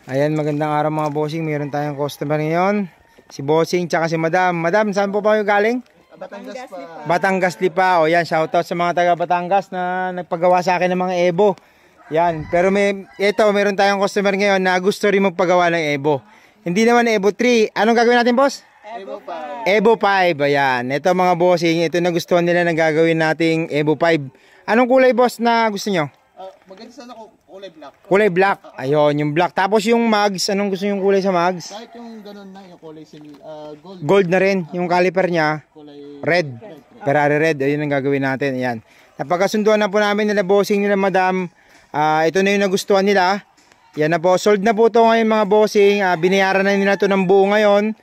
Ayan, magandang araw mga bossing. Mayroon tayong customer ngayon. Si bossing tsaka si madam. Madam, saan po ba kayo galing? Batangas pa. Batangas Lipa. O yan, shoutout sa mga taga Batangas na nagpagawa sa akin ng mga Evo. Yan, pero meron tayong customer ngayon na gusto rin magpagawa ng Evo. Hindi naman Evo 3. Anong gagawin natin, boss? Evo 5. Evo 5, ayan. Ito mga bossing, ito na gustuhan nila na gagawin nating Evo 5. Anong kulay, boss, na gusto nyo? Maganda sana kulay black. Kulay black. Ayun, yung black. Tapos yung mags, anong gusto yung kulay sa mags? Kahit yung ganun na, yung kulay gold. Gold na rin. Yung caliper niya, Kulay red. Ferrari red. Ayun ang gagawin natin. Ayan. Napagkasunduan na po namin nila bossing nila madam. Ito na yung nagustuhan nila. Yan na po. Sold na po ito ngayon mga bossing. Binayaran na nila ito ng buo ngayon.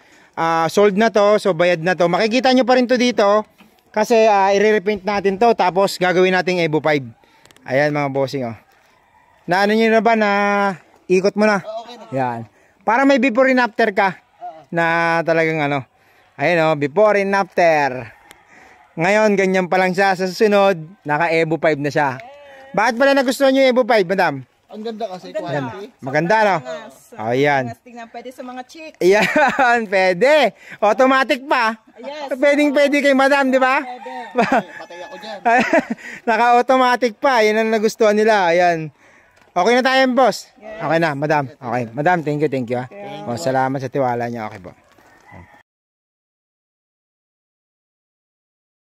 Sold na to. So bayad na to. Makikita nyo pa rin to dito. Kasi i-repaint natin to. Tapos gagawin natin Evo 5. Ayan mga bossing. Oh. Na ano nyo na ba na ikot mo na? Okay na. Yan. Para may before and after ka. Na talagang ano. Ayan o. Before and after. Ngayon ganyan pa lang siya. Sa susunod naka Evo 5 na siya. Bakit pala nagustuhan nyo yung Evo 5 madam? Ang ganda kasi quality. Maganda no? O yan. Tingnan, pwede sa mga chicks. Yan. Pwede. Automatic pa. Yes. Pwede kay madam di ba? Patay ako dyan. Naka-automatic pa. Yan ang nagustuhan nila. Ayan. Okay na tayo, boss? Okay na, madam. Okay. Madam, thank you. O, salamat sa tiwala niyo. Okay po.